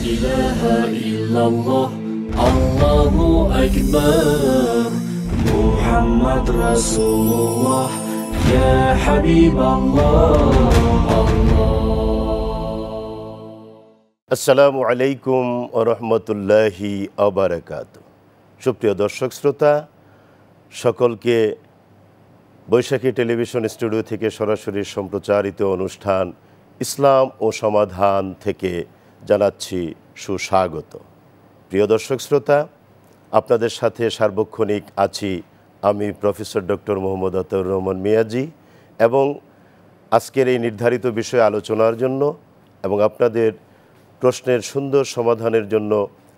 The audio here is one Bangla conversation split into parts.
ইলাহা ইল্লাল্লাহ আল্লাহু আকবার মুহাম্মদ রাসূলুল্লাহ ইয়া হাবিবাল্লাহ। আসসালামু আলাইকুম ওয়া রাহমাতুল্লাহি ওয়া বারাকাতুহু। সুপ্রিয় দর্শক শ্রোতা, সকলকে বৈশাখী টেলিভিশন স্টুডিও থেকে সরাসরি সম্প্রচারিত অনুষ্ঠান ইসলাম ও সমাধান থেকে জানাচ্ছি সুস্বাগত। প্রিয় দর্শক শ্রোতা, আপনাদের সাথে সার্বক্ষণিক আছি আমি প্রফেসর ডক্টর মোহাম্মদ আতাউর রহমান মিয়াজি, এবং আজকের এই নির্ধারিত বিষয়ে আলোচনার জন্য এবং আপনাদের প্রশ্নের সুন্দর সমাধানের জন্য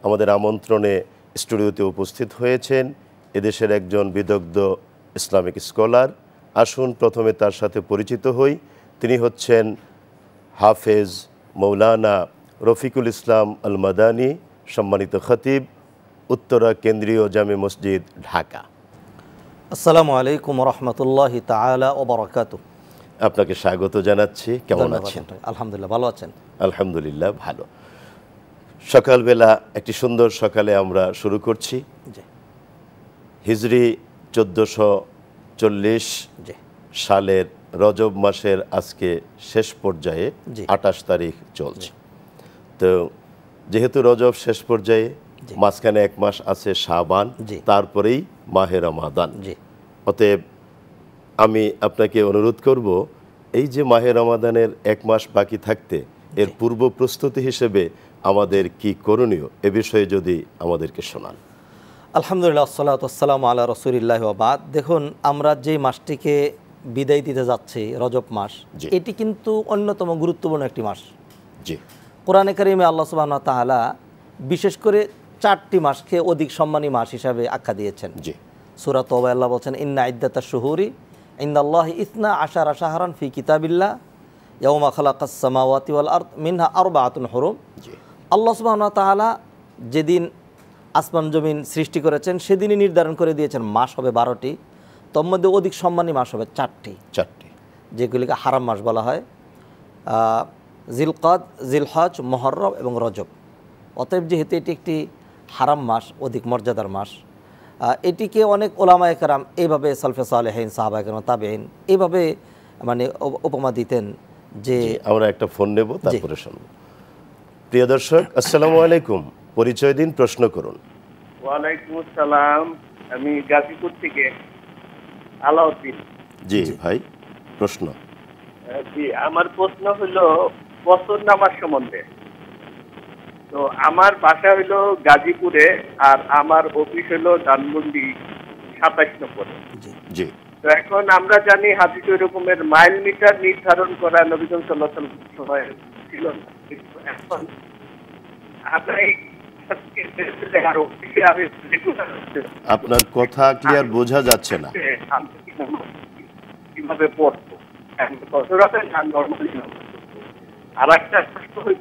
আমাদের আমন্ত্রণে স্টুডিওতে উপস্থিত হয়েছেন এদেশের একজন বিদগ্ধ ইসলামিক স্কলার। আসুন প্রথমে তার সাথে পরিচিত হই। তিনি হচ্ছেন হাফেজ মৌলানা রফিকুল ইসলাম আল মাদানী, সম্মানিত খতিব, উত্তরা কেন্দ্রীয় জামে মসজিদ, ঢাকা। আসসালামু আলাইকুম রহমতুল্লাহি তাআলা ওয়া বারাকাতুহু। আপনাকে স্বাগত জানাচ্ছি। কেমন আছেন? আলহামদুলিল্লাহ, ভালো আছেন? আলহামদুলিল্লাহ ভালো। সকালবেলা একটি সুন্দর সকালে আমরা শুরু করছি। হিজরি 1440 সালের রজব মাসের আজকে শেষ পর্যায়ে 28 তারিখ চলছে। তো যেহেতু রজব শেষ পর্যায়ে, মাঝখানে এক মাস আছে শাবান, তারপরেই মাহে রমাদান। অতএব আমি আপনাকে অনুরোধ করব, এই যে মাহে রমাদানের এক মাস বাকি থাকতে এর পূর্ব প্রস্তুতি হিসেবে আমাদের কি করণীয়, এ বিষয়ে যদি আমাদেরকে শোনান। আলহামদুলিল্লাহ, আসসালাতু ওয়াসসালামু আলা রাসূলিল্লাহি ওয়া বাদ। দেখুন, আমরা যে মাসটিকে বিদায় দিতে যাচ্ছি, রজব মাস, এটি কিন্তু অন্যতম গুরুত্বপূর্ণ একটি মাস। জি, কোরআনে কারিমে আল্লাহ সুবহানাহু ওয়া তাআলা বিশেষ করে 4টি মাসকে অধিক সম্মানী মাস হিসাবে আখ্যা দিয়েছেন। জি, সূরা তাওবা আল্লাহ বলেন, ইন্না ইদ্দাতাশ শুহুরি ইনদাল্লাহি 12 শাহরান ফি কিতাবিল্লাহ ইয়াওমা খালাকাস সামাওয়াতি ওয়াল আরদ মিনহা আরবাআতুন হুরুম। আল্লাহ সুবহানাহু ওয়া তাআলা যেদিন আসমান জমিন সৃষ্টি করেছেন সেদিনই নির্ধারণ করে দিয়েছেন মাস হবে 12টি, তোর মধ্যে অধিক সম্মানী মাস হবে 4টি, যেগুলিকে হারাম মাস বলা হয়: জিলকাদ, জিলহজ, মুহররম এবং রজব। অতএব যেহেতু এটি একটি হারাম মাস, অধিক মর্যাদার মাস, এটিকে অনেক ওলামায়ে কেরাম এইভাবে সালফে সালেহিন, সাহাবায়ে কেরাম, তাবেঈন এইভাবে মানে উপমা দিতেন যে, আমরা একটা ফোন নেব, তারপরে শুনব। প্রিয় দর্শক, আসসালামু আলাইকুম, পরিচয় দিন, প্রশ্ন করুন। ওয়ালাইকুম আসসালাম, আমি গাজীপুর থেকে আলাউদ্দিন। জি ভাই, প্রশ্ন। জি, আমার প্রশ্ন হলো বছর নামাজ সম্বন্ধে। তো আমার বাসা হলো গাজীপুরে, আর আমার অফিস হলো ধানমন্ডি 27 নম্বরে। জি, তো এখন আমরা জানি হাদিসে এরকমের মাইল মিটার নির্ধারণ করা নবী সাল্লাল্লাহু আলাইহি ওয়াসাল্লাম সময় ছিল না। এখন আপনার কথা ক্লিয়ার বোঝা যাচ্ছে না। কিভাবে পড়বো? আর একটা প্রশ্ন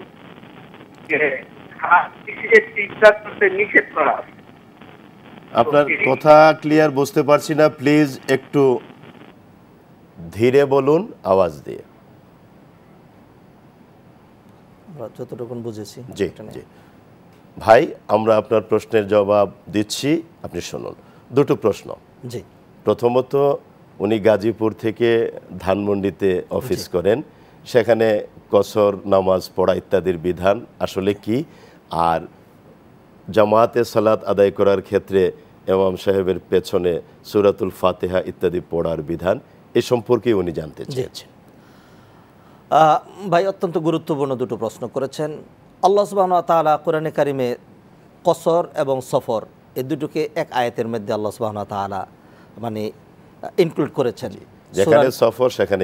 নিষেধ করা। আপনার কথা ক্লিয়ার বুঝতে পারছি না, প্লিজ একটু ধীরে বলুন, আওয়াজ দিয়ে। যতটুকু বুঝেছি। জি জি ভাই, আমরা আপনার প্রশ্নের জবাব দিচ্ছি, আপনি শুনুন। দুটো প্রশ্ন। জি, প্রথমত, উনি গাজীপুর থেকে ধানমন্ডিতে অফিস করেন, সেখানে কসর নামাজ পড়া ইত্যাদির বিধান আসলে কি, আর জামাতে সালাত আদায় করার ক্ষেত্রে ইমাম সাহেবের পেছনে সূরাতুল ফাতিহা ইত্যাদি পড়ার বিধান, এ সম্পর্কে উনি জানতে চেয়েছেন। ভাই, অত্যন্ত গুরুত্বপূর্ণ দুটো প্রশ্ন করেছেন। আল্লাহ সুবহানাহু ওয়া তাআলা কোরআনে কারিমে কসর এবং সফর এই দুটোকে এক আয়াতের মধ্যে আল্লাহ সুবহানাহু ওয়া তাআলা মানে ইনক্লুড করেছেন। যেখানে সফর সেখানে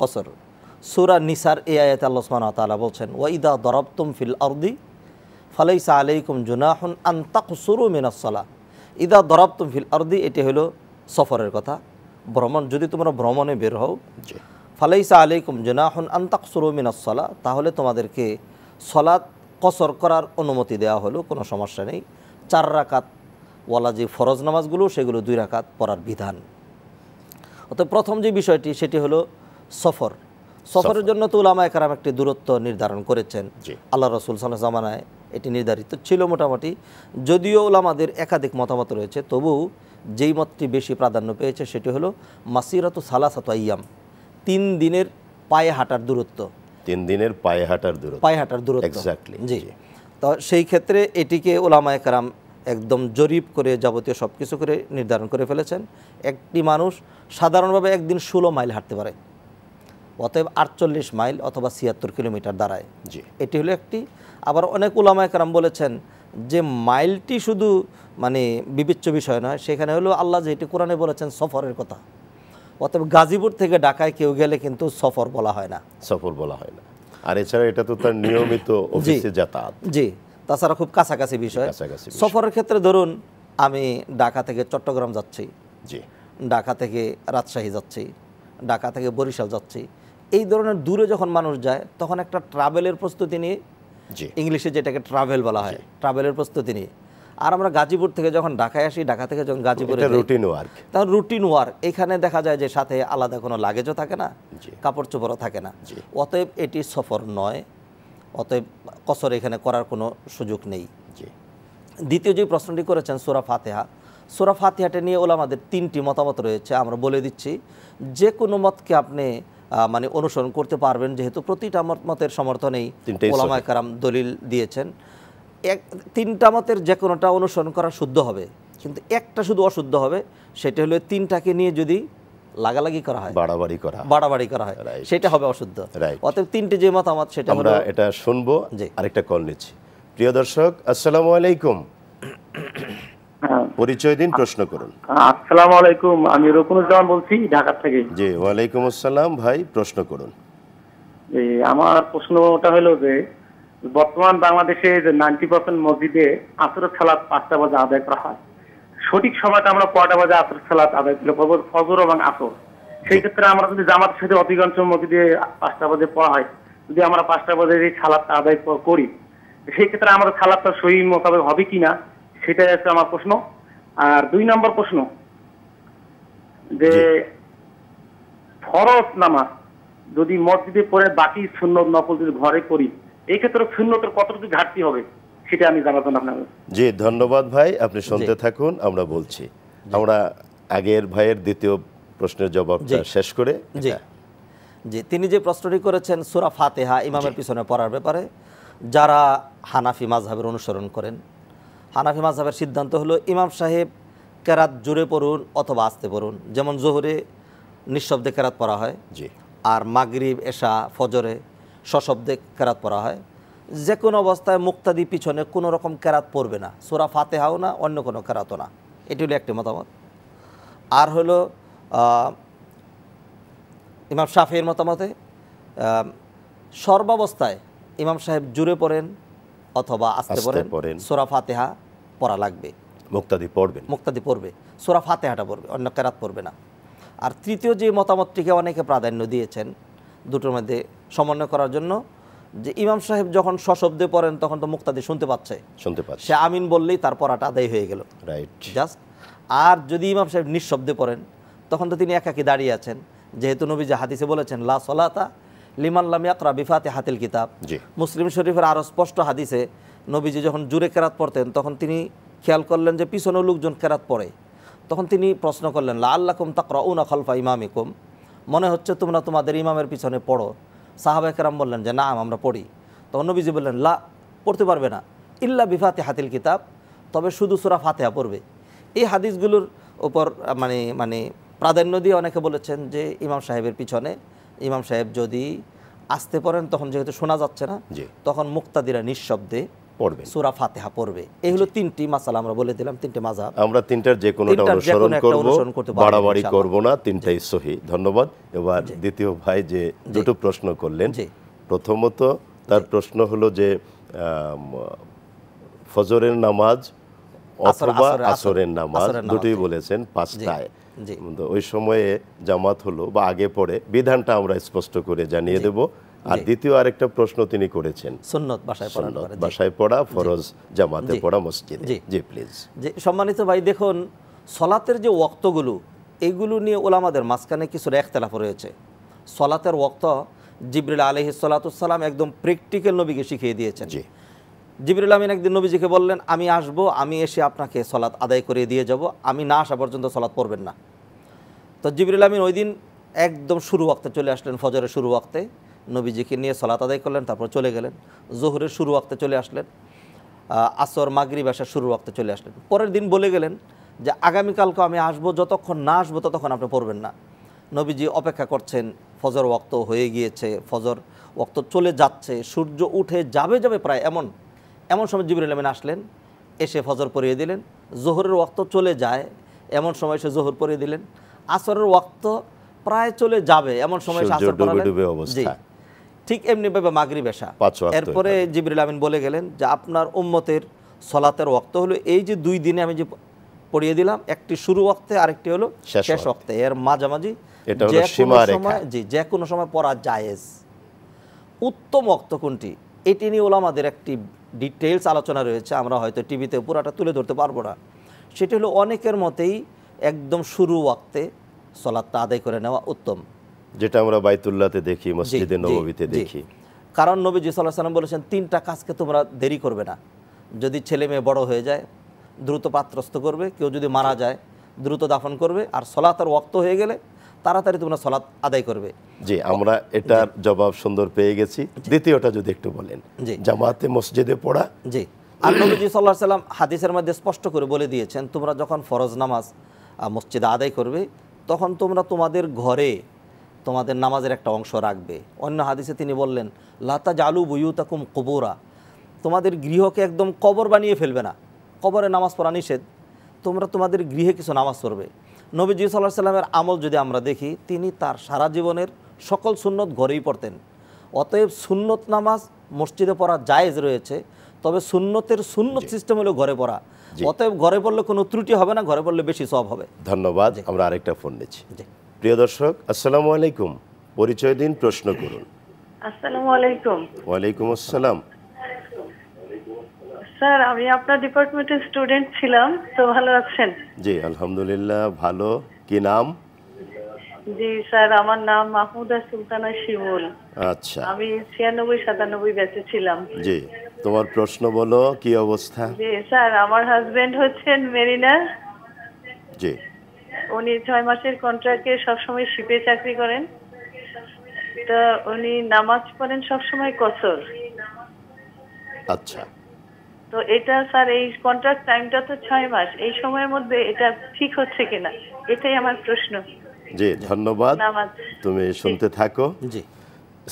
কসর। সূরা নিসার এই আয়াতে আল্লাহ সুবহানাহু ওয়া তাআলা বলছেন, ওয়া ইদা দারাবতুম ফিল আরদি ফালাইসা আলাইকুম জুনাহুন আন তাকসুরু মিনাস সালাহ। ইদা দারাবতুম ফিল আরদি, এটি হলো সফরের কথা, ভ্রমণ। যদি তোমরা ভ্রমণে বের হও, ফালাইসা আলাইকুম জুনাহুন আন তাকসুরু মিনাস সালাহ, তাহলে তোমাদেরকে সালাত কসর করার অনুমতি দেওয়া হলো, কোনো সমস্যা নেই। 4 রাকাত ওয়ালা যে ফরজ নামাজগুলো, সেগুলো 2 রাকাত পড়ার বিধান। অর্থাৎ প্রথম যে বিষয়টি সেটি হলো সফর। সফরের জন্য তো উলামায়ে কেরাম একটি দূরত্ব নির্ধারণ করেছেন। আল্লাহ রাসূল সাল্লাল্লাহু আলাইহি ওয়াসাল্লাম জামানায় এটি নির্ধারিত ছিল মোটামুটি। যদিও ওলামাদের একাধিক মতামত রয়েছে, তবু যেই মতটি বেশি প্রাধান্য পেয়েছে সেটি হলো মাসিরাতু সালাসাতু আইয়াম, 3 দিনের পায়ে হাঁটার দূরত্ব। 3 দিনের পায়ে হাঁটার দূরত্ব, পায়ে হাঁটার দূরত্ব, এক্স্যাক্টলি। জি। তো সেই ক্ষেত্রে এটিকে ওলামায়ে কেরাম একদম জরিপ করে যাবতীয় সব কিছু করে নির্ধারণ করে ফেলেছেন। একটি মানুষ সাধারণভাবে একদিন 16 মাইল হাঁটতে পারে, অতএব 48 মাইল অথবা 76 কিলোমিটার দাঁড়ায়। জি, এটি হলো একটি। আবার অনেক উলামায়ে কেরাম বলেছেন যে মাইলটি শুধু মানে বিবেচ্য বিষয় নয়, সেখানে হলো আল্লাহ যেটি কোরআনে বলেছেন সফরের কথা। অতএব গাজীপুর থেকে ঢাকায় কেউ গেলে কিন্তু সফর বলা হয় না, সফর বলা হয় না। আর এছাড়া এটা তো তার নিয়মিত অফিসে যাতায়াত। জি, তাছাড়া খুব কাছাকাছি বিষয়। সফরের ক্ষেত্রে ধরুন আমি ঢাকা থেকে চট্টগ্রাম যাচ্ছি, জি, ঢাকা থেকে রাজশাহী যাচ্ছি, ঢাকা থেকে বরিশাল যাচ্ছি, এই ধরনের দূরে যখন মানুষ যায় তখন একটা ট্রাভেলের প্রস্তুতি নিয়ে, জি, ইংলিশে যেটাকে ট্রাভেল বলা হয়, ট্রাভেলের প্রস্তুতি নিয়ে। আর আমরা গাজীপুর থেকে যখন ঢাকায় আসি, ঢাকা থেকে যখন গাজীপুরে রুটিন ওয়ার্ক, তখন রুটিন ওয়ার্ক, এখানে দেখা যায় যে সাথে আলাদা কোনো লাগেজও থাকে না, জি, কাপড় চোপড়ও থাকে না। জি। অতএব এটি সফর নয়, অতএব কসর এখানে করার কোনো সুযোগ নেই। জি। দ্বিতীয় যে প্রশ্নটি করেছেন সূরা ফাতিহা, সূরা ফাতিহাটা নিয়ে ওলামাদের 3টি মতামত রয়েছে। আমরা বলে দিচ্ছি, যে কোনো মতকে আপনি মানে অনুসরণ করতে পারবেন, যেহেতু প্রতিটা মতের সমর্থনেই ওলামায়ে কেরাম দলিল দিয়েছেন। 3টা মতের যে কোনোটা অনুসরণ করা শুদ্ধ হবে, কিন্তু একটা শুধু অশুদ্ধ হবে, সেটা হলো 3টাকে নিয়ে যদি লাগালাগি করা হয়, বাড়াবাড়ি করা হয়, সেটা হবে অশুদ্ধ। অতএব 3টি যে মতামত সেটা আমরা এটা শুনবো। আরেকটা কল নিচ্ছি। প্রিয় দর্শক, আসসালামু আলাইকুম, পরিচয় দিন, প্রশ্ন করুন। আসসালামু আলাইকুম, আমি রকুনুজ্জামান বলছি ঢাকা থেকে। জি, ওয়ালাইকুম আসসালাম ভাই, প্রশ্ন করুন। আমার প্রশ্নটা হলো যে বর্তমান বাংলাদেশে যে 90% মসজিদে আসরের সালাত 5টা বাজে আদায় করা হয়, সঠিক সময়টা আমরা কয়টা বাজে আসরের সালাত আদায় করলে ফজর এবং আসর? সেই ক্ষেত্রে আমরা যদি জামাতের সাথে অধিকাংশ মসজিদে 5টা বাজে পড়া হয়, যদি আমরা 5টা বাজে এই সালাতটা আদায় করি, সেই ক্ষেত্রে আমাদের সালাতটা সহি মোতাবেক হবে কিনা, সেটাই হচ্ছে আমার প্রশ্ন। আর 2 নম্বর প্রশ্ন, যে ফরজ নামাজ যদি মসজিদে পড়ে বাকি সুন্নত নফল যদি ঘরে করি, এই ক্ষেত্রে সুন্নতের কতটুকু ঘাটতি হবে, সেটা আমি জানার জন্য আপনাকে। জি, ধন্যবাদ ভাই, আপনি শুনতে থাকুন, আমরা বলছি। আমরা আগের ভাইয়ের দ্বিতীয় প্রশ্নের জবাবটা শেষ করে। জি জি, তিনি যে প্রশ্নটি করেছেন সূরা ফাতিহা ইমামের পিছনে পড়ার ব্যাপারে, যারা হানাফি মাযহাবের অনুসরণ করেন, হানাফি মাযহাবের সিদ্ধান্ত হলো ইমাম সাহেব কেরাত জোরে পড়ুন অথবা আস্তে পড়ুন। যেমন জোহরে নিঃশব্দে কেরাত পড়া হয়, জি, আর মাগরিব, এশা, ফজরে সশব্দে কেরাত পড়া হয়। যে কোনো অবস্থায় মুক্তাদি পিছনে কোনো রকম কেরাত পড়বে না, সূরা ফাতিহাও না, অন্য কোনো কেরাতও না। এটি হলো একটি মতামত। আর হলো ইমাম শাফিঈর মতামতে সর্বাবস্থায় ইমাম সাহেব জুড়ে পড়েন অথবা আস্তে পড়েন, সূরা ফাতিহা পড়া লাগবে, মুক্তাদি পড়বে, সূরা ফাতিহাটা পড়বে, অন্য কেরাত পড়বে না। আর তৃতীয় যে মতামতটিকে অনেকে প্রাধান্য দিয়েছেন দুটোর মধ্যে সমন্বয় করার জন্য, যে ইমাম সাহেব যখন সশব্দে পড়েন তখন তো মুক্তাদি শুনতে পাচ্ছে, সে আমিন বললেই তার পড়াটা আদায় হয়ে গেল, রাইট, জাস্ট। আর যদি ইমাম সাহেব নিঃশব্দে পড়েন তখন তো তিনি একাকী দাঁড়িয়ে আছেন, যেহেতু নবীজি হাদিসে বলেছেন লা সলাতা লিমান লাম ইয়াকরা বিফাতিহাতিল কিতাব। মুসলিম শরীফের আরও স্পষ্ট হাদিসে নবীজি যখন জুরে কেরাত পড়তেন তখন তিনি খেয়াল করলেন যে পিছনে লোকজন কেরাত পড়ে, তখন তিনি প্রশ্ন করলেন লাআল্লাকুম তাকরাউনা খালফা ইমামিকুম, মনে হচ্ছে তোমরা তোমাদের ইমামের পিছনে পড়ো। সাহাবায়ে কেরাম বললেন যে না, আমরা পড়ি। তখন নবীজি বললেন লা, পড়তে পারবে না, ইল্লা বিফাতিহাতিল কিতাব, তবে শুধু সূরা ফাতিহা পড়বে। এই হাদিসগুলোর উপর মানে প্রাধান্য দিয়ে অনেকে বলেছেন যে ইমাম সাহেবের পিছনে ইমাম সাহেব যদি আসতে পড়েন তখন যেহেতু শোনা যাচ্ছে না, তখন মুক্তাদিরা নিঃশব্দে পড়বে, সূরা ফাতিহা পড়বে। এই হলো 3টি মাসালা আমরা বলে দিলাম, 3টে মাযহাব। আমরা 3টার যে কোনোটা অনুসরণ করব, বাড়াবাড়ি করব না, 3টাই সহি। ধন্যবাদ। এবার দ্বিতীয় ভাই যে দুটো প্রশ্ন করলেন, প্রথমত তার প্রশ্ন হলো যে ফজরের নামাজ অথবা আসরের নামাজ দুটোই বলেছেন 5টায়, ওই সময়ে জামাত হলো বা আগে পড়ে, বিধানটা আমরা স্পষ্ট করে জানিয়ে দেব। আর দ্বিতীয় আরেকটা প্রশ্ন তিনি করেছেন সুন্নত বাসায় পড়া, ফরজ জামাতে পড়া মসজিদে। জি প্লিজ। জি, সম্মানিত ভাই, দেখুন সলাতের যে ওয়াক্তগুলো, এইগুলো নিয়ে ওলামাদের মাঝখানে কিছুটা ইখতিলাফ রয়েছে। সলাতের ওয়াক্ত জিবরিল আলাইহিস সালাতু ওয়াস সালাম একদম প্র্যাকটিক্যাল নবীকে শিখিয়ে দিয়েছেন। জিবরিল আমিন একদিন নবীজিকে বললেন, আমি আসব, আমি এসে আপনাকে সলাত আদায় করে দিয়ে যাব, আমি না আসা পর্যন্ত সলাত পড়বেন না। তো জিবরিল আমিন ওই দিন একদম শুরু ওয়াক্তে চলে আসলেন, ফজরের শুরু ওয়াক্তে নবীজিকে নিয়ে সলাত আদায় করলেন, তারপর চলে গেলেন। জোহরের শুরু ওয়াক্তে চলে আসলেন, আসর মাগরিব এশার শুরু ওয়াক্তে চলে আসলেন। পরের দিন বলে গেলেন যে আগামীকালকে আমি আসবো, যতক্ষণ না আসবো ততক্ষণ আপনি পড়বেন না। নবীজি অপেক্ষা করছেন, ফজর ওয়াক্ত হয়ে গিয়েছে, ফজর ওয়াক্ত চলে যাচ্ছে, সূর্য উঠে যাবে প্রায় এমন সময় জিবরিল আমিন আসলেন, এসে ফজর পড়িয়ে দিলেন। জোহরের ওয়াক্ত চলে যায়, এমন সময় সে জোহর পড়িয়ে দিলেন। আসরের ওয়াক্ত প্রায় চলে যাবে, এমন সময় সে আসর পড়ালেন। জি, ঠিক এমনিভাবে মাগরিব এশা। এরপরে জিবরিল আমিন বলে গেলেন যে আপনার উম্মতের সলাতের ওয়াক্ত হলো এই যে 2 দিনে আমি যে পড়িয়ে দিলাম, একটি শুরু ওয়াক্তে আরেকটি হলো শেষ ওয়াক্তে, এর মাঝামাঝি যে কোনো সময় পড়া জায়েজ। উত্তম ওয়াক্ত কোনটি, এটি নিয়ে ওলামাদের একটি ডিটেইলস আলোচনা রয়েছে, আমরা হয়তো টিভিতে পুরাটা তুলে ধরতে পারবো না। সেটি হলো অনেকের মতেই একদম শুরু ওয়াক্তে সলাতটা আদায় করে নেওয়া উত্তম, যেটা আমরা বাইতুল্লাহতে দেখি, মসজিদে নববীতে দেখি। কারণ নবীজি সাল্লাল্লাহু আলাইহি ওয়াসাল্লাম বলেছেন 3টা কাজকে তোমরা দেরি করবে না। যদি ছেলে মেয়ে বড় হয়ে যায় দ্রুত পাত্রস্থ করবে, কেউ যদি মারা যায় দ্রুত দাফন করবে, আর সলাতের ওয়াক্ত হয়ে গেলে তাড়াতাড়ি তোমরা সলাত আদায় করবে। জি, আমরা এটার জবাব সুন্দর পেয়ে গেছি। দ্বিতীয়টা যদি একটু বলেন, জামাতে মসজিদে পড়া। জি, আর নবীজি সাল্লাল্লাহু আলাইহি ওয়াসাল্লাম হাদিসের মধ্যে স্পষ্ট করে বলে দিয়েছেন, তোমরা যখন ফরজ নামাজ মসজিদে আদায় করবে তখন তোমরা তোমাদের ঘরে তোমাদের নামাজের একটা অংশ রাখবে। অন্য হাদিসে তিনি বললেন, লা তাজআলু বুয়ুতাকুম কুবুরা, তোমাদের গৃহকে একদম কবর বানিয়ে ফেলবে না, কবরে নামাজ পড়া নিষেধ, তোমরা তোমাদের গৃহে কিছু নামাজ পড়বে। নবীজি সাল্লাল্লাহু আলাইহি ওয়াসাল্লামের আমল যদি আমরা দেখি, তিনি তার সারা জীবনের সকল সুন্নত ঘরেই পড়তেন। অতএব সুন্নত নামাজ মসজিদে পড়া জায়েজ রয়েছে, তবে সুন্নতের সুন্নত সিস্টেম হলো ঘরে পড়া। অতএব ঘরে পড়লে কোনো ত্রুটি হবে না, ঘরে পড়লে বেশি সওয়াব হবে। ধন্যবাদ। আমরা আরেকটা ফোন নিচ্ছি। প্রিয় দর্শক, আসসালামু আলাইকুম, পরিচয় দিন, প্রশ্ন করুন। আসসালামু আলাইকুম। ওয়ালাইকুম আসসালাম। স্যার, আমি আপনার ডিপার্টমেন্টের স্টুডেন্ট ছিলাম, তো ভালো আছেন? জি আলহামদুলিল্লাহ ভালো। কি নাম? জি স্যার, আমার নাম মাহমুদা সুলতানা শিমুল। আচ্ছা, আমি 96-97 ব্যাচে ছিলাম। জি, তোমার প্রশ্ন বলো, কি অবস্থা? জি স্যার, আমার হাজবেন্ড হচ্ছেন মেরিনার। জি, উনি 6 মাসের কন্ট্রাক্টে সবসময় শিপে চাকরি করেন। তো উনি নামাজ পড়েন সবসময় কসর। আচ্ছা, তো এটা স্যার, এই কন্ট্রাক্ট টাইমটা তো 6 মাস, এই সময়ের মধ্যে এটা ঠিক হচ্ছে কিনা, এটাই আমার প্রশ্ন। জি ধন্যবাদ। তুমি শুনতে থাকো। জি,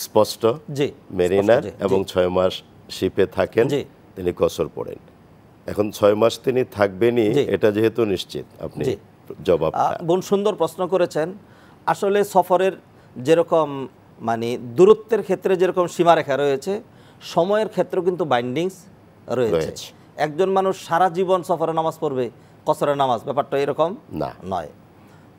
স্পষ্ট। জি, মেরিনার এবং 6 মাস শিপে থাকেন, তিনি কসর পড়েন। এখন 6 মাস তিনি থাকবেনই, এটা যেহেতু নিশ্চিত, আপনি জবাব। বোন সুন্দর প্রশ্ন করেছেন। আসলে সফরের যেরকম মানে দূরত্বের ক্ষেত্রে যেরকম সীমারেখা রয়েছে, সময়ের ক্ষেত্রেও কিন্তু বাইন্ডিংস রয়েছে। একজন মানুষ সারা জীবন সফরে নামাজ পড়বে, কসরের নামাজ, ব্যাপারটা এরকম নয়।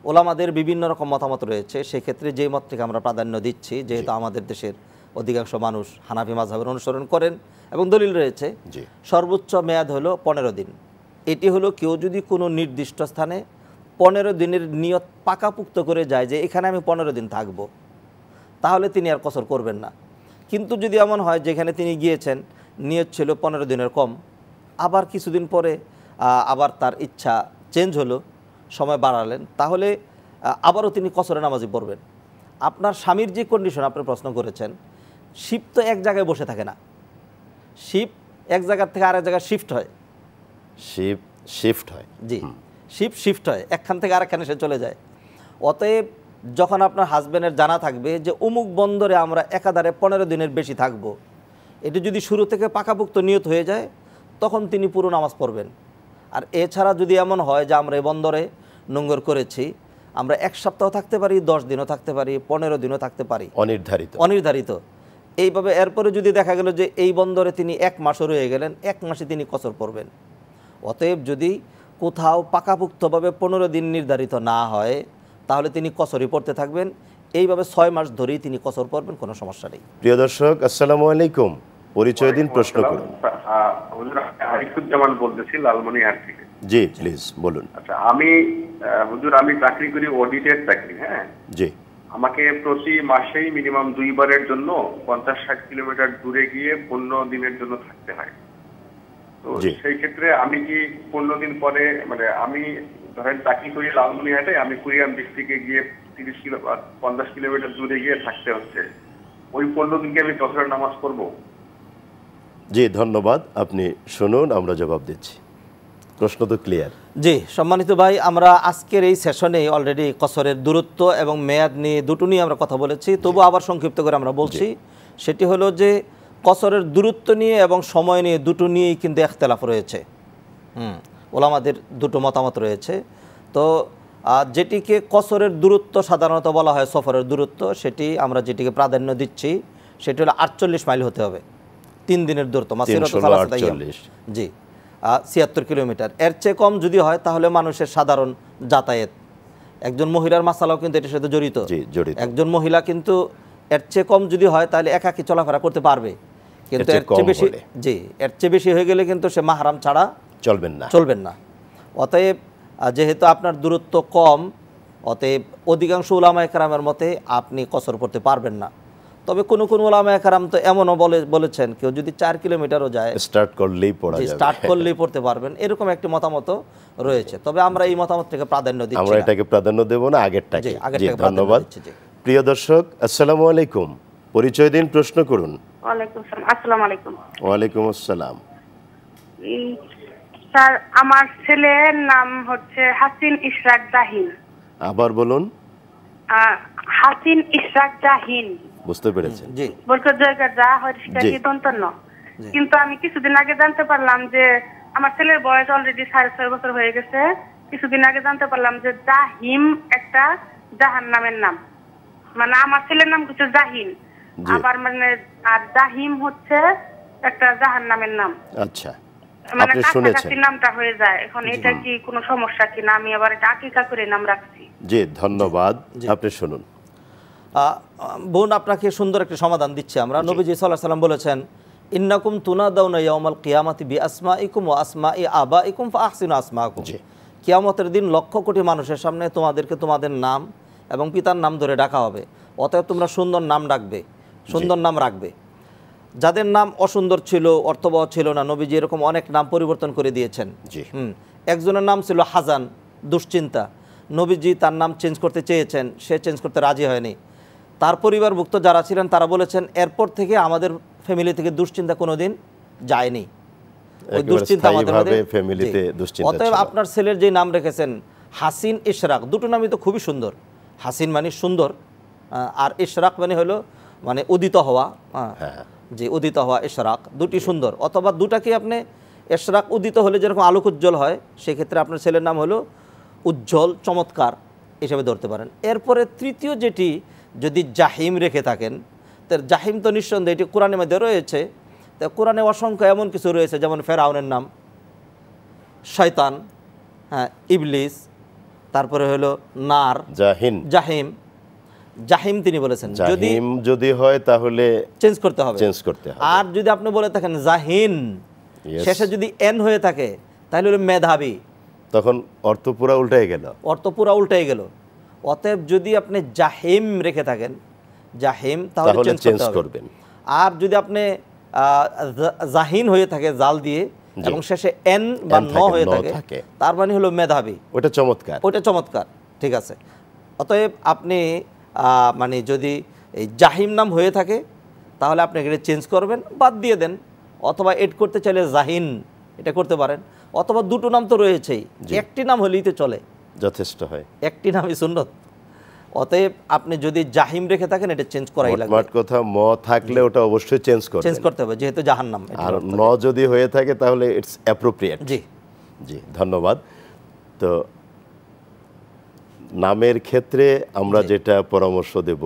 ওলামাদের বিভিন্ন রকম মতামত রয়েছে, সেক্ষেত্রে যেই মতটিকে আমরা প্রাধান্য দিচ্ছি, যেহেতু আমাদের দেশের অধিকাংশ মানুষ হানাফি মাযহাবের অনুসরণ করেন এবং দলিল রয়েছে, সর্বোচ্চ মেয়াদ হলো 15 দিন। এটি হলো কেউ যদি কোনো নির্দিষ্ট স্থানে 15 দিনের নিয়ত পাকাপুক্ত করে যায় যে এখানে আমি 15 দিন থাকবো, তাহলে তিনি আর কসর করবেন না। কিন্তু যদি এমন হয় যেখানে তিনি গিয়েছেন নিয়ত ছিল 15 দিনের কম, আবার কিছুদিন পরে আবার তার ইচ্ছা চেঞ্জ হলো, সময় বাড়ালেন, তাহলে আবারও তিনি কসরে নামাজি পড়বেন। আপনার স্বামীর যে কন্ডিশন আপনি প্রশ্ন করেছেন, শিপ তো এক জায়গায় বসে থাকে না, শিপ এক জায়গার থেকে আরেক জায়গায় শিফট হয়। শিফট হয়, জি, শিপ শিফট হয়, একখান থেকে আরেকখানে সে চলে যায়। অতএব যখন আপনার হাজব্যান্ডের জানা থাকবে যে অমুক বন্দরে আমরা একাধারে 15 দিনের বেশি থাকব, এটি যদি শুরু থেকে পাকাপুক্ত নিয়ত হয়ে যায়, তখন তিনি পুরো নামাজ পড়বেন। আর এছাড়া যদি এমন হয় যে আমরা এই বন্দরে নোঙ্গর করেছি, আমরা 1 সপ্তাহ থাকতে পারি, 10 দিনও থাকতে পারি, 15 দিনও থাকতে পারি, অনির্ধারিত এইভাবে। এরপরে যদি দেখা গেল যে এই বন্দরে তিনি 1 মাসও রয়ে গেলেন, 1 মাসে তিনি কসর পড়বেন। অতএব যদি কোথাও পাকাপুক্তভাবে 15 দিন নির্ধারিত না হয়, তাহলে তিনি কসরই পড়তে থাকবেন। এইভাবে 6 মাস ধরেই তিনি কসর পড়বেন, কোনো সমস্যা নেই। প্রিয় দর্শক, আসসালামু আলাইকুম, পরিচয় দিন, প্রশ্ন করুন। হুজুর, আরিফুজ্জামান বলতেছি লালমনিরহাট থেকে। জি প্লিজ বলুন। আচ্ছা, হুজুর আমি চাকরি করি, অডিটের চাকরি। হ্যাঁ জি, আমাকে প্রতি মাসেই মিনিমাম 2 বারের জন্য 50-60 কিলোমিটার দূরে গিয়ে 15 দিনের জন্য থাকতে হয়। তো জি। সেই ক্ষেত্রে আমি কি 15 দিন পরে, মানে আমি ধরেন চাকরি করি লালমনিরহাটে, আমি কুড়িগ্রাম ডিস্ট্রিক্টে গিয়ে 30 কিলো 50 কিলোমিটার দূরে গিয়ে থাকতে হচ্ছে, ওই 15 দিনকে আমি জোহরের নামাজ পড়বো? জি, ধন্যবাদ। আপনি শুনুন, আমরা জবাব দিচ্ছি। প্রশ্ন তো ক্লিয়ার। জি, সম্মানিত ভাই, আমরা আজকের এই সেশনে অলরেডি কসরের দূরত্ব এবং মেয়াদ নিয়ে দুটো নিয়ে আমরা কথা বলেছি, তবু আবার সংক্ষিপ্ত করে আমরা বলছি। সেটি হলো যে কসরের দূরত্ব নিয়ে এবং সময় নিয়ে দুটো নিয়েই কিন্তু ইখতিলাফ রয়েছে। ওলামাদের দুটো মতামত রয়েছে। তো যেটিকে কসরের দূরত্ব সাধারণত বলা হয় সফরের দূরত্ব, সেটি আমরা যেটিকে প্রাধান্য দিচ্ছি সেটি হলো 48 মাইল হতে হবে, 3 দিনের দূরত্ব। জি, 76 কিলোমিটার। এর চেয়ে কম যদি হয় তাহলে মানুষের সাধারণ যাতায়াত, একজন মহিলার মাসালাও কিন্তু এটার সাথে জড়িত। একজন মহিলা কিন্তু এর চেয়ে কম যদি হয় তাহলে একাকী চলাফেরা করতে পারবে, কিন্তু এর চেয়ে বেশি, জি, এর চেয়ে বেশি হয়ে গেলে কিন্তু সে মাহরাম ছাড়া চলবেন না। অতএব যেহেতু আপনার দূরত্ব কম, অতএব অধিকাংশ উলামায়ে কেরামের মতে আপনি কসর করতে পারবেন না। তবে কোন কোন উলামায়ে কেরাম তো এমনও বলেছেন কেউ যদি 4 কিলোমিটারও যায় স্টার্ট করলেই পড়তে পারবেন, এরকম একটি মতামত রয়েছে। তবে আমরা এই মতামতটাকে প্রাধান্য দিচ্ছি, আমরা এটাকে প্রাধান্য দেব না, আগেরটাকে। জি, ধন্যবাদ। প্রিয় দর্শক, আসসালামু আলাইকুম। পরিচয় দিন, প্রশ্ন করুন। ওয়ালাইকুম আসসালাম। আসসালামু আলাইকুম। ওয়ালাইকুম আসসালাম। স্যার, আমার ছেলের নাম হচ্ছে হাসিন ইশরাক জাহিন। আবার বলুন। হাসিন ইশরাক জাহিন। বুঝতে পেরেছেন? জি। বলতে জায়গা যা হয় সেটা কি দন্তন্য। কিন্তু আমি কিছুদিন আগে জানতে পারলাম যে আমার ছেলের বয়স অলরেডি 6.5 বছর হয়ে গেছে। কিছুদিন আগে জানতে পারলাম যে জাহিম একটা জাহান্নামের নাম, মানে আমার ছেলের নাম হচ্ছে জাহিন, আবার মানে আর জাহিম হচ্ছে একটা জাহান্নামের নাম। আচ্ছা, মানে কাছাকাছি নামটা হয়ে যায়। এখন এটা কি কোনো সমস্যা কিনা? আমি আবার এটা আকিকা করে নাম রাখছি। জি, ধন্যবাদ। আপনি শুনুন। বোন, আপনাকে সুন্দর একটা সমাধান দিচ্ছি আমরা। নবীজি সাল্লাল্লাহু আলাইহি ওয়াসাল্লাম বলেছেন, ইন্নাকুম তুনাদাউনা ইয়াউমাল কিয়ামাতি বিআসমাইকুম ওয়া আসমাই আবাইকুম ফাআহসিনু আসমাকুম। কিয়ামতের দিন লক্ষ কোটি মানুষের সামনে তোমাদেরকে তোমাদের নাম এবং পিতার নাম ধরে ডাকা হবে, অতএব তোমরা সুন্দর নাম ডাকবে, সুন্দর নাম রাখবে। যাদের নাম অসুন্দর ছিল, অর্থবহ ছিল না, নবীজি এরকম অনেক নাম পরিবর্তন করে দিয়েছেন। একজনের নাম ছিল হাজান, দুশ্চিন্তা। নবীজি তার নাম চেঞ্জ করতে চেয়েছেন, সে চেঞ্জ করতে রাজি হয়নি। তার পরিবারভুক্ত যারা ছিলেন তারা বলেছেন, এরপর থেকে আমাদের ফ্যামিলি থেকে দুশ্চিন্তা কোনোদিন যায়নি, ওই দুশ্চিন্তা আমাদের ফ্যামিলিতে দুশ্চিন্তা। অতএব আপনার ছেলের যে নাম রেখেছেন হাসিন ইশরাক, দুটো নামই তো খুবই সুন্দর। হাসিন মানে সুন্দর, আর ইশরাক মানে হলো মানে উদিত হওয়া। যে উদিত হওয়া, ইশরাক, দুটি সুন্দর। অথবা দুটাকে আপনি ইশরাক উদিত হলে যেরকম আলোক উজ্জ্বল হয়, সেক্ষেত্রে আপনার ছেলের নাম হলো উজ্জ্বল, চমৎকার হিসেবে ধরতে পারেন। এরপরে তৃতীয় যেটি, যদি জাহিম রেখে থাকেন, তো জাহিম তো নিঃসন্দেহে এটি কোরআনের মধ্যে রয়েছে। তো কোরআনে অসংখ্য এমন কিছু রয়েছে, যেমন ফেরাউনের নাম শয়তান, ইবলিস, তারপরে হলো নার, জাহিম। জাহিম তিনি বলেছেন যদি হয় তাহলে চেঞ্জ করতে হবে। আর যদি আপনি বলে থাকেন জাহিন, শেষে যদি এন হয়ে থাকে তাহলে হলো মেধাবী, তখন অর্থ পুরা উল্টাই গেল। অতএব যদি আপনি জাহিম রেখে থাকেন, জাহিম, তাহলে চেঞ্জ করবেন। আর যদি আপনি জাহিন হয়ে থাকে জাল দিয়ে এবং শেষে এন বা ন হয়ে থাকে, তার মানে হলো মেধাবী, ওটা চমৎকার। ঠিক আছে। অতএব আপনি মানে যদি এই জাহিম নাম হয়ে থাকে তাহলে আপনি এটা চেঞ্জ করবেন, বাদ দিয়ে দেন। অথবা এড করতে চাইলে জাহিন এটা করতে পারেন। অথবা দুটো নাম তো রয়েছেই, একটি নাম হলেই তো চলে, যথেষ্ট হয়, একটি নামই সুন্নত। অতএব আপনি যদি জাহিম রেখে থাকেন এটা চেঞ্জ করাই লাগবে। মোট কথা ম থাকলে ওটা অবশ্যই চেঞ্জ করতে হবে, যেহেতু জাহান্নাম। আর ন যদি হয়ে থাকে তাহলে ইটস অ্যাপ্রোপ্রিয়েট। জি, ধন্যবাদ। তো নামের ক্ষেত্রে আমরা যেটা পরামর্শ দেব,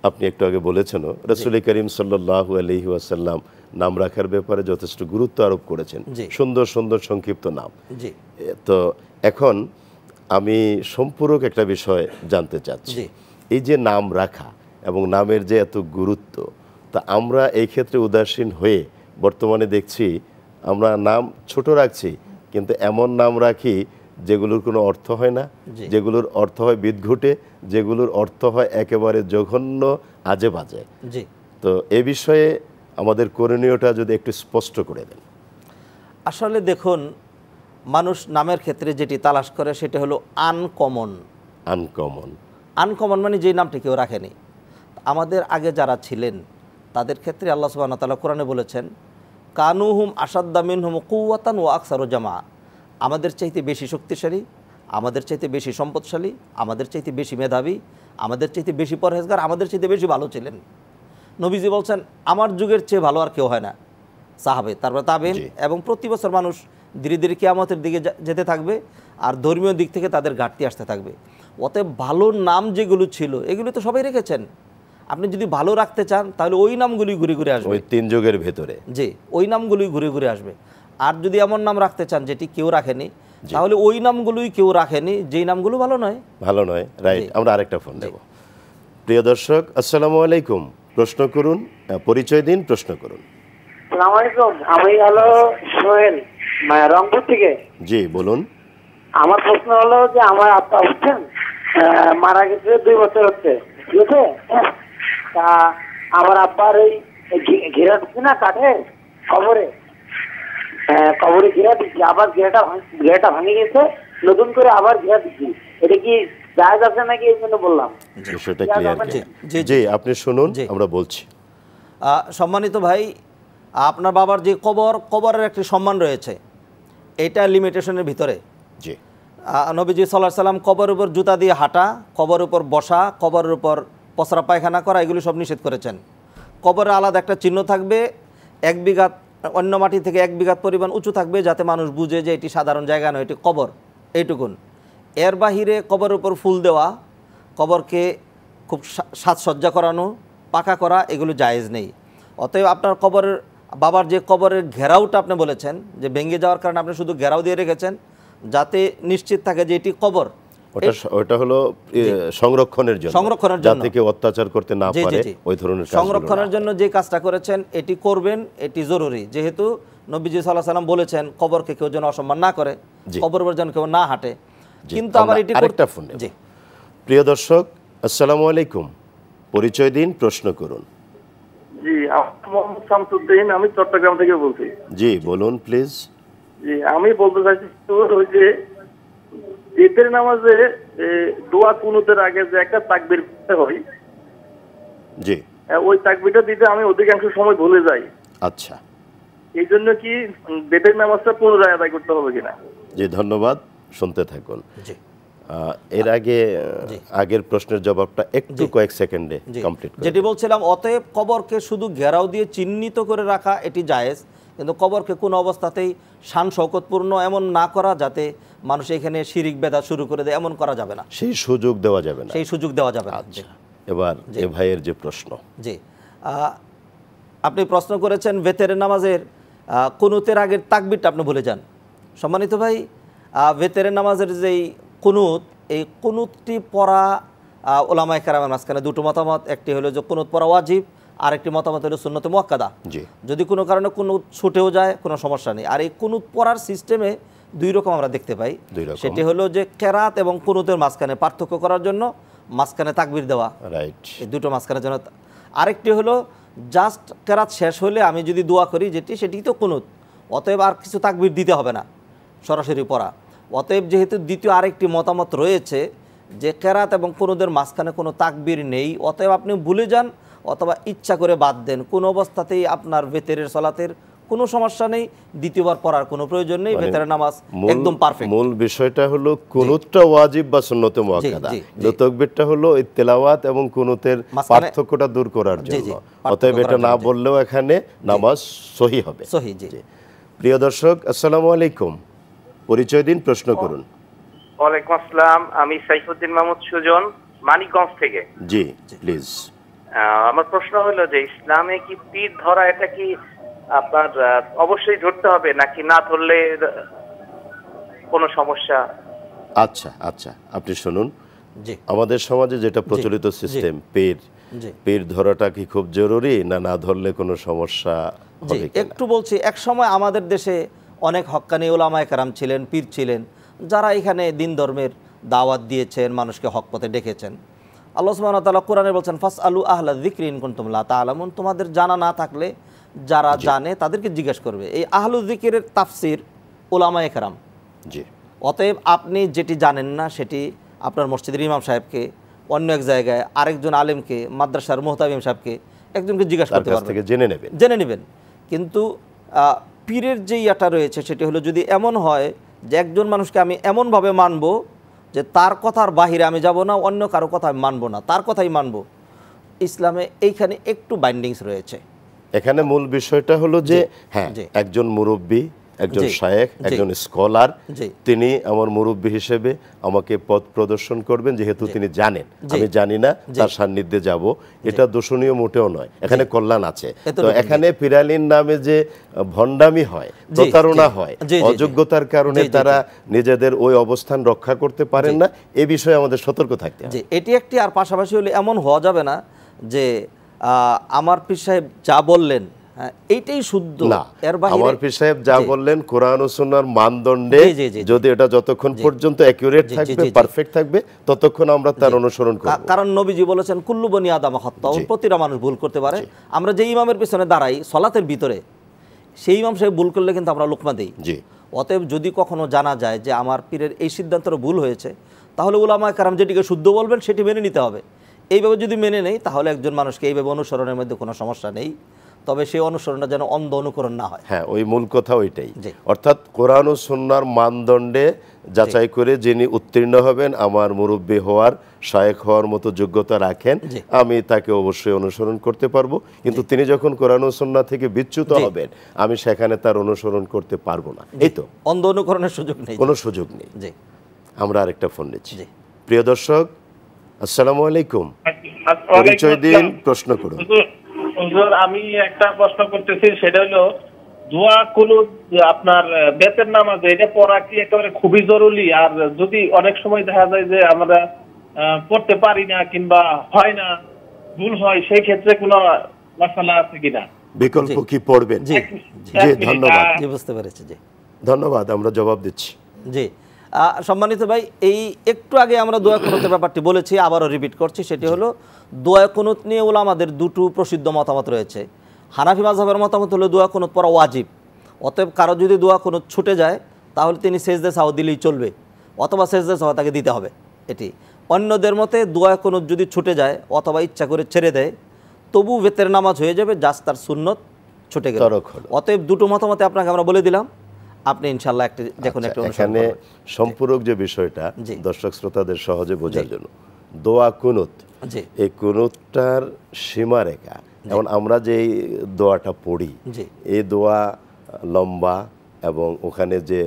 আপনি একটু আগে বলেছেন, রাসূল করিম সাল্লাল্লাহু আলাইহি ওয়াসাল্লাম নাম রাখার ব্যাপারে যথেষ্ট গুরুত্ব আরোপ করেছেন, সুন্দর সুন্দর সংক্ষিপ্ত নাম। তো এখন আমি সম্পূরক একটা বিষয় জানতে চাচ্ছি, এই যে নাম রাখা এবং নামের যে এত গুরুত্ব, তা আমরা এই ক্ষেত্রে উদাসীন হয়ে বর্তমানে দেখছি আমরা নাম ছোট রাখছি, কিন্তু এমন নাম রাখি যেগুলোর কোনো অর্থ হয় না, যেগুলোর অর্থ হয় বিদঘুটে, যেগুলোর অর্থ হয় একেবারে জঘন্য, আজে বাজে। তো এ বিষয়ে আমাদের করণীয়টা যদি একটু স্পষ্ট করে দেন। আসলে দেখুন, মানুষ নামের ক্ষেত্রে যেটি তালাশ করে সেটা হলো আনকমন। আনকমন, আনকমন মানে যেই নামটি কেউ রাখেনি। আমাদের আগে যারা ছিলেন তাদের ক্ষেত্রে আল্লাহ সুবহানাহু ওয়া তাআলা কোরআনে বলেছেন, কানুহুম আসাদ্দা মিনহুম কুওয়াতান ওয়া আকসারু জামা। আমাদের চাইতে বেশি শক্তিশালী, আমাদের চাইতে বেশি সম্পদশালী, আমাদের চাইতে বেশি মেধাবী, আমাদের চাইতে বেশি পরহেজগার, আমাদের চাইতে বেশি ভালো ছিলেন। নবীজি বলছেন, আমার যুগের চেয়ে ভালো আর কেউ হয় না। সাহাবে, তারপর তাবেন, এবং প্রতি বছর মানুষ ধীরে ধীরে কিয়ামতের দিকে যেতে থাকবে, আর ধর্মীয় দিক থেকে তাদের ঘাটতি আসতে থাকবে। অতএব ভালো নাম যেগুলো ছিল এগুলো তো সবাই রেখেছেন। আপনি যদি ভালো রাখতে চান তাহলে ওই নামগুলি ঘুরে ঘুরে আসবে, ওই 3 যুগের ভেতরে। জি, ওই নামগুলোই ঘুরে ঘুরে আসবে। আর যদি এমন নাম রাখতে চান যেটি কেউ রাখেনি, তাহলে ওই নামগুলোই কেউ রাখেনি, যেই নামগুলো ভালো নয়। ভালো নয়, রাইট। আমরা আরেকটা ফোন দেব। প্রিয় দর্শক, আসসালামু আলাইকুম। প্রশ্ন করুন, পরিচয় দিন, প্রশ্ন করুন। আসসালামু আলাইকুম, আমি হলো সোহেল, রংপুর থেকে। জি বলুন। আমার প্রশ্ন হলো যে আমার আব্বা হচ্ছেন মারা গেছে 2 বছর হচ্ছে, ঠিক আছে? তা আমার আব্বার এই ঘেরা দিচ্ছে না কাঠে, কবরে ঘেরা দিচ্ছি, আবার ঘেরাটা ভাঙে গেছে, নতুন করে আবার ঘেরা দিচ্ছি। এটা কি জায়েজ আছে নাকি, এই জন্য বললাম। সেটা ক্লিয়ার। জি আপনি শুনুন, আমরা বলছি। সম্মানিত ভাই, আপনার বাবার যে কবরের একটি সম্মান রয়েছে, এটা লিমিটেশনের ভিতরে। জি, নবীজি সাল্লাল্লাহু আলাইহি সাল্লাম কবরের উপর জুতা দিয়ে হাঁটা, কবরের উপর বসা, কবরের উপর পসরা পায়খানা করা, এগুলি সব নিষেধ করেছেন। কবরে আলাদা একটা চিহ্ন থাকবে, 1 বিঘাত অন্য মাটি থেকে 1 বিঘাত পরিমাণ উঁচু থাকবে, যাতে মানুষ বুঝে যে এটি সাধারণ জায়গা নয়, এটি কবর, এইটুকুন। এর বাহিরে কবরের উপর ফুল দেওয়া, কবরকে খুব সাজসজ্জা করানো, পাকা করা, এগুলো জায়েজ নেই। অতএব আপনার কবরের, বাবার যে কবরের ঘেরাওটা আপনি বলেছেন যে ভেঙে যাওয়ার কারণে আপনি শুধু ঘেরাও দিয়ে রেখেছেন, যাতে নিশ্চিত থাকে যে এটি কবর। ওটা হলো সংরক্ষণের জন্য, যাতে কেউ অত্যাচার করতে না পারে, ওই ধরনের সংরক্ষণের জন্য যে কাজটা করেছেন এটি করবেন, এটি জরুরি। যেহেতু নবীজি সাল্লাল্লাহু আলাইহি সাল্লাম বলেছেন কবরকে কেউ যেন অসম্মান না করে, কবরের উপর যেন কেউ না হাঁটে। কিন্তু আবার এটি আরেকটা ফোন। জি, প্রিয় দর্শক, আসসালামু আলাইকুম। পরিচয় দিন, প্রশ্ন করুন। জি, মোহাম্মদ শামসুদ্দিন, আমি চট্টগ্রাম থেকে বলছি। জি বলুন প্লিজ। জি, আমি বলতে চাইছি ওই যে ঈদের নামাজে দোয়া কুনুতের আগে যে একটা তাকবীর দিতে হয়, জি, ওই তাকবীরটা দিতে আমি অধিকাংশ সময় ভুলে যাই। আচ্ছা, এই জন্য কি ঈদের নামাজটা পুনরায় আদায় করতে হবে কিনা? জি ধন্যবাদ, শুনতে থাকুন। জি, এর আগে আগের প্রশ্নের জবাবটা একটু কয়েক সেকেন্ডে কমপ্লিট করুন। যেটি বলছিলাম, অতএব কবরকে শুধু ঘেরাও দিয়ে চিহ্নিত করে রাখা এটি জায়েজ, কিন্তু কবরকে কোনো অবস্থাতেই শান শৌকতপূর্ণ এমন না করা যাতে মানুষ এখানে শিরিক বেদাত শুরু করে দেয়, এমন করা যাবে না, সেই সুযোগ দেওয়া যাবে না, সেই সুযোগ দেওয়া যাবে না। আচ্ছা, এবার এ ভাইয়ের যে প্রশ্ন। জি, আপনি প্রশ্ন করেছেন বেতেরের নামাজের কুনুতের আগের তাকবীরটা আপনি ভুলে যান। সম্মানিত ভাই, বেতেরের নামাজের যেই কুনুত, এই কুনুতটি পড়া ওলামায়ে কেরামের মাঝখানে 2টো মতামত। একটি হলো যে কুনুত পড়া ওয়াজিব, আরেকটি মতামত হলো সুন্নতে মুআক্কাদা। যদি কোনো কারণে কুনুত ছুটেও যায় কোনো সমস্যা নেই। আর এই কুনুত পড়ার সিস্টেমে 2 রকম আমরা দেখতে পাই। সেটি হলো যে কেরাত এবং কুনুতের মাঝখানে পার্থক্য করার জন্য মাঝখানে তাকবীর দেওয়া, রাইট, এই 2টো মাঝখানের জন্য। আরেকটি হলো জাস্ট কেরাত শেষ হলে আমি যদি দোয়া করি, সেটি তো কুনুত, অতএব আর কিছু তাকবীর দিতে হবে না, সরাসরি পড়া। অতএব যেহেতু দ্বিতীয় আরেকটি মতামত রয়েছে যে কেরাত এবং কুনুতের মাঝখানে কোনো তাকবীর নেই, অতএব আপনি ভুলে যান অথবা ইচ্ছা করে বাদ দেন, কোনো অবস্থাতেই আপনার বেতেরের সালাতের কোনো সমস্যা নেই, দ্বিতীয়বার পড়ার কোনো প্রয়োজন নেই, বেতেরের নামাজ একদম পারফেক্ট। মূল বিষয়টা হলো কুনুতটা ওয়াজিব বা সুন্নতে মুআক্কাদা, তাকবীরটা হলো এই তেলাওয়াত এবং কুনুতের পার্থক্যটা দূর করার জন্য। অতএব এটা না বললেও এখানে নামাজ সহি হবে। সহি। জি, প্রিয় দর্শক, আসসালামু আলাইকুম। পরিচয় দিন, প্রশ্ন করুন। ওয়ালাইকুম আসসালাম, আমি সাইফুদ্দিন মাহমুদ সুজন, মানিকগঞ্জ থেকে। জি প্লিজ। আমার প্রশ্ন হলো যে ইসলামে কি পীর ধরা এটা কি আপনার অবশ্যই ধরতে হবে নাকি না ধরলে কোনো সমস্যা? আচ্ছা আচ্ছা, আপনি শুনুন। আমাদের সমাজে যেটা প্রচলিত সিস্টেম, পীর ধরাটা কি খুব জরুরি, না ধরলে কোনো সমস্যা হবে? একটু বলছি, এক সময় আমাদের দেশে অনেক হক্কানি ওলামায়ে কেরাম ছিলেন, পীর ছিলেন, যারা এখানে দিন ধর্মের দাওয়াত দিয়েছেন, মানুষকে হক পথে ডেকেছেন। আল্লাহ সুবহানাহু ওয়া তাআলা কোরআনে বলছেন, ফাসআলু আহলা যিকরি ইন কুনতুম লা তা'লামুন, তোমাদের জানা না থাকলে যারা জানে তাদেরকে জিজ্ঞেস করবে। এই আহলু যিকিরের তাফসির উলামায়ে কেরাম। জি। অতএব আপনি যেটি জানেন না সেটি আপনার মসজিদের ইমাম সাহেবকে, অন্য এক জায়গায় আরেকজন আলেমকে, মাদ্রাসার মুহতামিম সাহেবকে, একজনকে জিজ্ঞাসা করতে পারবেন, জেনে নেবেন। কিন্তু পীরের যে ইয়াটা রয়েছে সেটি হলো, যদি এমন হয় যে একজন মানুষকে আমি এমনভাবে মানব যে তার কথার বাহিরে আমি যাব না, অন্য কারো কথা আমি মানব না, তার কথাই মানব, ইসলামে এইখানে একটু বাইন্ডিংস রয়েছে। এখানে মূল বিষয়টা হলো যে হ্যাঁ, একজন মুরব্বী, একজন শায়েখ, একজন স্কলার, তিনি আমার মুরব্বী হিসেবে আমাকে পথ প্রদর্শন করবেন, যেহেতু তিনি জানেন আমি জানি না, তার সান্নিধ্যে যাব, এটা দোষণীয় মোটেও নয়, এখানে কল্যাণ আছে। তো এখানে পিরালির নামে যে ভণ্ডামি হয়, প্রতারণা হয়, অযোগ্যতার কারণে তারা নিজেদের ওই অবস্থান রক্ষা করতে পারেন না, এ বিষয়ে আমাদের সতর্ক থাকতে হবে। এটি একটি। আর পাশাপাশি হলে এমন হওয়া যাবে না যে আমার পীর সাহেব যা বললেন এইটাই শুদ্ধ, এর বাইরে আমার পীর সাহেব যা বললেন কোরআন ও সুন্নাহর মানদণ্ডে যদি এটা যতক্ষণ পর্যন্ত অ্যাকুরেট থাকবে, পারফেক্ট থাকবে, ততক্ষণ আমরা তার অনুসরণ করব। কারণ নবীজি বলেছেন কুল্লু বনি আদম খাত্তাউন, প্রতিটা মানুষ ভুল করতে পারে। আমরা যে ইমামের পিছনে দাঁড়াই সলাতের ভিতরে, সেই ইমাম সাহেব ভুল করলে কিন্তু আমরা লোকমা দেই। অতএব যদি কখনো জানা যায় যে আমার পীরের এই সিদ্ধান্তটা ভুল হয়েছে, তাহলে উলামায়ে কেরাম যেটিকে শুদ্ধ বলবেন সেটি মেনে নিতে হবে। এইভাবে যদি মেনে নেই, তাহলে একজন মানুষকে এইভাবে অনুসরণের মধ্যে কোনো সমস্যা নেই, তবে সেই অনুসরণটা যেন অন্ধ অনুকরণ না হয়। হ্যাঁ, ওই মূল কথা ওইটাই, অর্থাৎ কোরআন ও সুন্নাহর মানদণ্ডে যাচাই করে যিনি উত্তীর্ণ হবেন, আমার মুরব্বী হওয়ার, শায়েখ হওয়ার মতো যোগ্যতা রাখেন, আমি তাকে অবশ্যই অনুসরণ করতে পারবো। কিন্তু তিনি যখন কোরআন ও সুন্নাহ থেকে বিচ্যুত হবেন, আমি সেখানে তার অনুসরণ করতে পারবো না। এই তো, অন্ধ অনুকরণের সুযোগ নেই, কোনো সুযোগ নেই। আমরা আরেকটা ফোন নিচ্ছি। প্রিয় দর্শক, আসসালামু আলাইকুম, পরিচয় দিন, প্রশ্ন করুন। আমি একটা প্রশ্ন করতেছি, সেটা হলো দোয়া কুনুত আপনার বেতের নামাজে এটা পড়া কি একেবারে খুবই জরুরি? আর যদি অনেক সময় দেখা যায় যে আমরা পড়তে পারি না কিংবা হয় না, ভুল হয়, সেই ক্ষেত্রে কোনো মাসালা আছে কিনা? বিকল্প কি পড়বেন? জি জি, ধন্যবাদ। জি, বুঝতে পেরেছি। জি, ধন্যবাদ, আমরা জবাব দিচ্ছি। জি, সম্মানিত ভাই, এই একটু আগে আমরা দোয়া কুনুতের ব্যাপারটি বলেছি, আবারও রিপিট করছি। সেটি হলো দোয়া কুনুত নিয়ে ওলামাদের দুটো প্রসিদ্ধ মতামত রয়েছে। হানাফি মাযহাবের মতামত হলো দোয়া কুনুত পড়া ওয়াজিব। অতএব কারো যদি দোয়া কুনুত ছুটে যায়, তাহলে তিনি সেজদে সাও দিলেই চলবে, অথবা সেজদে সাও তাকে দিতে হবে, এটি। অন্যদের মতে দোয়া কুনুত যদি ছুটে যায় অথবা ইচ্ছা করে ছেড়ে দেয়, তবু বেতের নামাজ হয়ে যাবে, জাস্ট তার সুন্নত ছুটে গেল। অতএব দুটো মতামতে আপনাকে আমরা বলে দিলাম, আপনি ইনশাআল্লাহ একটা দেখুন একটা এখানে সম্পূরক যে বিষয়টা দর্শক শ্রোতাদের সহজে বোঝার জন্য, দোয়া কুনুত, এই কুনুতটার সীমারেখা, যেমন আমরা যে দোয়াটা পড়ি, এই দোয়া লম্বা এবং ওখানে যে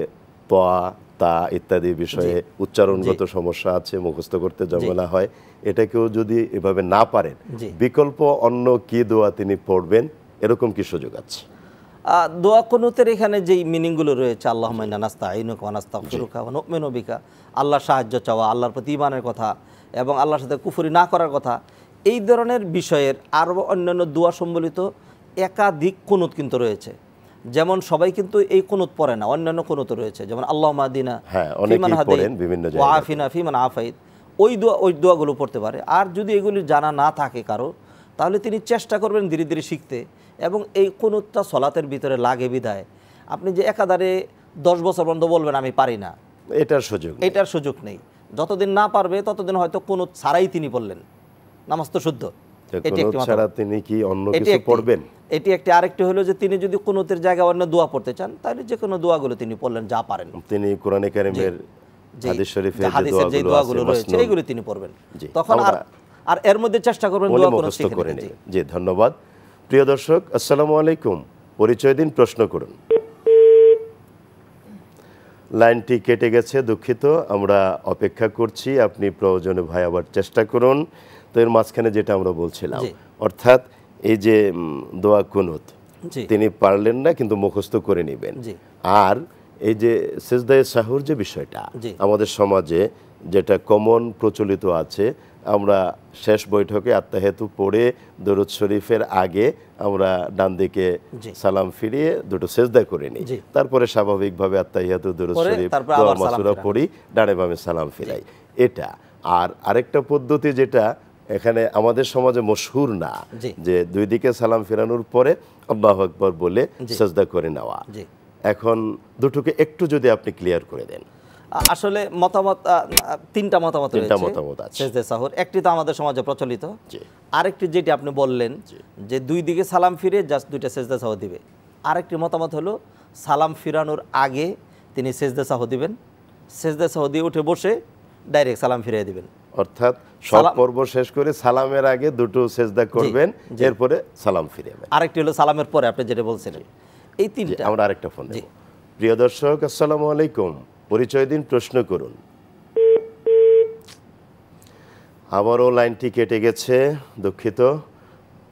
তোয়া তা ইত্যাদি বিষয়ে উচ্চারণগত সমস্যা আছে, মুখস্থ করতে ঝামেলা হয়, এটাকেও যদি এভাবে না পারেন, বিকল্প অন্য কি দোয়া তিনি পড়বেন, এরকম কি সুযোগ আছে? দোয়া কুনুতের এখানে যেই মিনিংগুলো রয়েছে, আল্লাহুম্মা ইন্না নাস্তাঈনুকা ওয়া নাস্তাগফিরুকা ওয়া নু'মিনু বিকা, আল্লাহর সাহায্য চাওয়া, আল্লাহর প্রতি ঈমানের কথা এবং আল্লাহর সাথে কুফরি না করার কথা, এই ধরনের বিষয়ের আরও অন্যান্য দোয়া সম্বলিত একাধিক কুনুত কিন্তু রয়েছে। যেমন সবাই কিন্তু এই কুনুত পড়ে না, অন্যান্য কুনুত রয়েছে, যেমন আল্লাহুম্মা আহদিনা ফিমান হাদাইত ওয়া আফিনা ফিমান আফাইত, ওই দোয়াগুলো পড়তে পারে। আর যদি এগুলি জানা না থাকে কারো, তাহলে তিনি চেষ্টা করবেন ধীরে ধীরে শিখতে, এবং এই কুনুতটা সলাতের ভিতরে লাগে বিধায় আপনি যে একাধারে 10 বছর পর্যন্ত বলবেন আমি পারি না, এটার সুযোগ নেই। যতদিন না পারবে ততদিন হয়তো কুনুত ছাড়াই তিনি পড়লেন, নামাজ তো শুদ্ধ। এটি একটি। আরেকটি হলো যে তিনি যদি কুনুতের জায়গায় অন্য দোয়া পড়তে চান, তাহলে যে কোনো দোয়াগুলো তিনি পড়লেন যা পারেন, তিনি কোরআনে কারীমের হাদিসের যে দোয়াগুলো রয়েছে এগুলো তিনি পড়বেন, তখন আর এর মধ্যে চেষ্টা করবেন দোয়া মুখস্থ করে নিতে। জি, ধন্যবাদ। প্রিয় দর্শক, আসসালামু আলাইকুম, পরিচয় দিন, প্রশ্ন করুন। লাইনটি কেটে গেছে, দুঃখিত, আমরা অপেক্ষা করছি, আপনি প্রয়োজনে ভাই আবার চেষ্টা করুন। তো এর মাঝখানে যেটা আমরা বলছিলাম, অর্থাৎ এই যে দোয়া কুনুত তিনি পারলেন না কিন্তু মুখস্থ করে নেবেন, আর এই যে সিজদায়ে সাহুর যে বিষয়টা আমাদের সমাজে যেটা কমন প্রচলিত আছে, আমরা শেষ বৈঠকে আত্তাহিয়াতু পড়ে দরুদ শরীফের আগে আমরা ডান দিকে সালাম ফিরিয়ে দুটো সেজদা করে নিই, তারপরে স্বাভাবিকভাবে আত্তাহিয়াতু দরুদ শরীফ দোয়া মাসুরা পড়ি, ডানে বামে সালাম ফিরাই, এটা। আর আরেকটা পদ্ধতি যেটা এখানে আমাদের সমাজে মশহুর না যে দুই দিকে সালাম ফেরানোর পরে আল্লাহু আকবার বলে সিজদা করে নেওয়া। এখন দুটোকে একটু যদি আপনি ক্লিয়ার করে দেন। আসলে মতামত তিনটা মতামত আছে সেজদা সাহুর। একটি তো আমাদের সমাজে প্রচলিত, আরেকটি যেটি আপনি বললেন যে দুই দিকে সালাম ফিরে জাস্ট দুইটা সেজদা সাহু দিবে। আরেকটি মতামত হলো সালাম ফিরানোর আগে তিনি সেজদা সাহু দিবেন, সেজদা সাহু দিয়ে উঠে বসে ডাইরেক্ট সালাম ফিরিয়ে দিবেন। অর্থাৎ সব পর্ব শেষ করে সালামের আগে দুটো সেজদা করবেন, এরপরে সালাম ফিরাবেন। আরেকটি হলো সালামের পরে আপনি যেটা বলছিলেন। এই তিনটা। আমরা আরেকটা ফোন নেব। প্রিয় দর্শক, আসসালামু আলাইকুম, পরিচয় দিন, প্রশ্ন করুন। আবারও লাইনটি কেটে গেছে, দুঃখিত।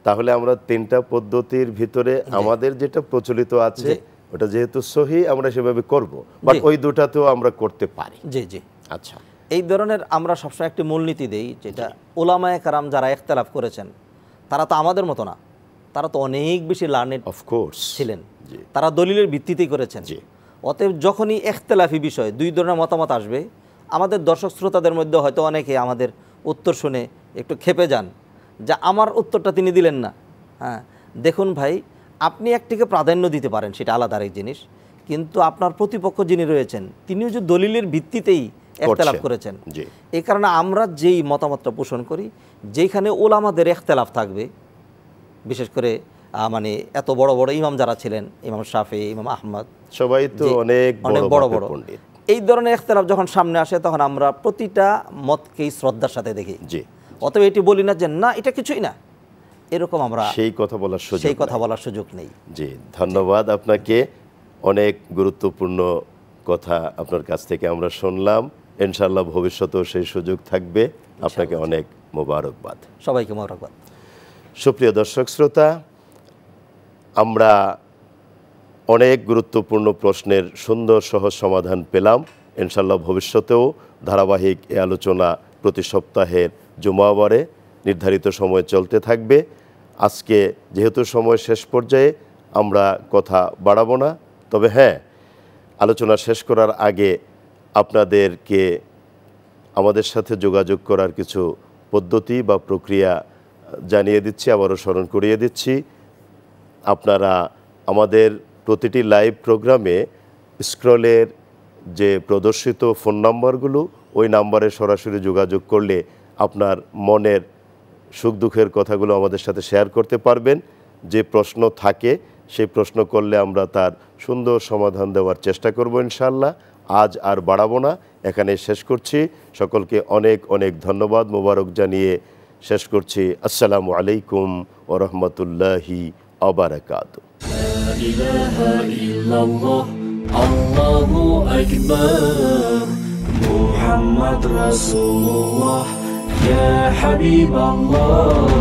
তাহলে আমরা তিনটা পদ্ধতির ভিতরে আমাদের যেটা প্রচলিত আছে ওটা যেহেতু সহি আমরা সেভাবে করব, বাট ওই দুটাতেও আমরা করতে পারি। জি জি। আচ্ছা, এই ধরনের আমরা সবসময় একটি মূলনীতি দেই, যেটা ওলামায়ে কেরাম যারা ইখতিলাফ করেছেন তারা তো আমাদের মতো না, তারা তো অনেক বেশি লার্নেড অফকোর্স ছিলেন, তারা দলিলের ভিত্তিতেই করেছেন। অতএব যখনই ইখতিলাফি বিষয় দুই ধরনের মতামত আসবে, আমাদের দর্শক শ্রোতাদের মধ্যে হয়তো অনেকে আমাদের উত্তর শুনে একটু ক্ষেপে যান যে আমার উত্তরটা তিনি দিলেন না। হ্যাঁ, দেখুন ভাই, আপনি একটিকে প্রাধান্য দিতে পারেন, সেটা আলাদা আরেক জিনিস, কিন্তু আপনার প্রতিপক্ষ যিনি রয়েছেন তিনিও যে দলিলের ভিত্তিতেই ইখতিলাফ করেছেন। এই কারণে আমরা যেই মতামতটা পোষণ করি, যেখানে ওলামাদের ইখতিলাফ থাকবে, বিশেষ করে মানে এত বড় বড় ইমাম যারা ছিলেন, ইমাম শাফি, ইমাম আহমদ, সবাই তো অনেক বড় বড় পণ্ডিত, এই ধরনের ইখতিলাফ যখন সামনে আসে তখন আমরা প্রতিটা মতকেই শ্রদ্ধার সাথে দেখি। অতএব এটি বলি না যে না এটা কিছুই না, এরকম আমরা সেই কথা বলার সুযোগ নেই। জি, ধন্যবাদ আপনাকে। অনেক গুরুত্বপূর্ণ কথা আপনার কাছ থেকে আমরা শুনলাম, ইনশাআল্লাহ ভবিষ্যতেও সেই সুযোগ থাকবে। আপনাকে অনেক মোবারকবাদ। সবাইকে মোবারকবাদ। সুপ্রিয় দর্শক শ্রোতা, আমরা অনেক গুরুত্বপূর্ণ প্রশ্নের সুন্দর সহজ সমাধান পেলাম। ইনশাআল্লাহ ভবিষ্যতেও ধারাবাহিক এই আলোচনা প্রতি সপ্তাহের জুমাবারে নির্ধারিত সময় চলতে থাকবে। আজকে যেহেতু সময় শেষ পর্যায়ে আমরা কথা বাড়াবো না, তবে হ্যাঁ, আলোচনা শেষ করার আগে আপনাদেরকে আমাদের সাথে যোগাযোগ করার কিছু পদ্ধতি বা প্রক্রিয়া জানিয়ে দিচ্ছি, আবারও স্মরণ করিয়ে দিচ্ছি। আপনারা আমাদের প্রতিটি লাইভ প্রোগ্রামে স্ক্রলের যে প্রদর্শিত ফোন নাম্বারগুলো, ওই নাম্বারে সরাসরি যোগাযোগ করলে আপনার মনের সুখ দুঃখের কথাগুলো আমাদের সাথে শেয়ার করতে পারবেন। যে প্রশ্ন থাকে সেই প্রশ্ন করলে আমরা তার সুন্দর সমাধান দেওয়ার চেষ্টা করব ইনশাআল্লাহ। আজ আর বাড়াবো না, এখানে শেষ করছি। সকলকে অনেক অনেক ধন্যবাদ, মোবারক জানিয়ে শেষ করছি। আসসালামু আলাইকুম ওয়া রাহমাতুল্লাহি ওয়া বারাকাতুহু। লা ইলাহা ইল্লাল্লাহ, আল্লাহু আকবার, মুহাম্মদ রাসূলুল্লাহ, ইয়া হাবিবাল্লাহ।